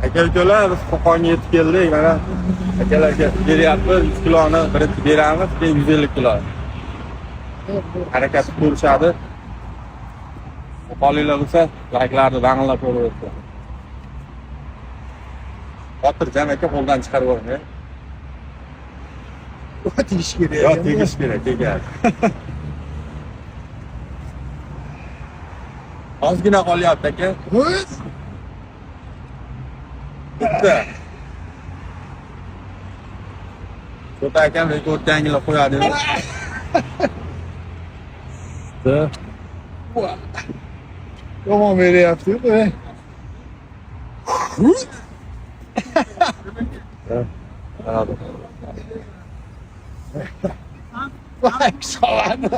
Aka-ukalar, biz Qo'qonga yetib keldik. Mana akalarga beryapmiz 100 kiloni birinchi beramiz, keyin 150 kilo. Harakatni ko'rishadi. Qo'qonliklar bo'lsa, layklarni dang'illab qo'yaversin. Xotirjam aka, qo'ldan chiqarib yuboring. Tegish kerak. Yo'q, tegish kerak, tegadi. Ozgina qolyapti aka. O'z. Bitta. Shota akam rekord yangilab qo'yadi. Yomon beryapti. Vay savani.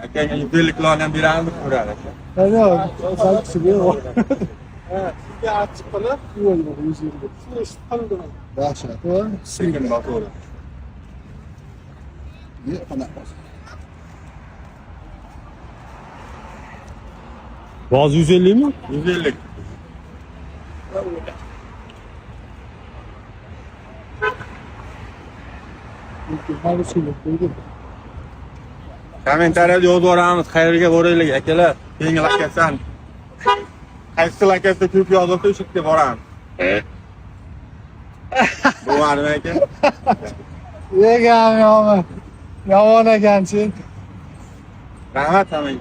Akaga 150 kiloni ham beramiz, ko'radi. Yo'q, salqisiga. Sizga achchiq qilib, yo'lga yuzingga. Surish qildim. Dahshat. Sekin botaveradi. Boz 150 mi? 150. Hali suyuq qo'ydi. Kommentariyada yozib yuboramiz, qayerga boraylik akalar. Yengil akasan. Qaysi lakasida ko'p yozilsa, o'sha yerga boramiz. Bo'lmadimi aka? Yegam yomon. Yomon ekanchi. Rahmat hammaga.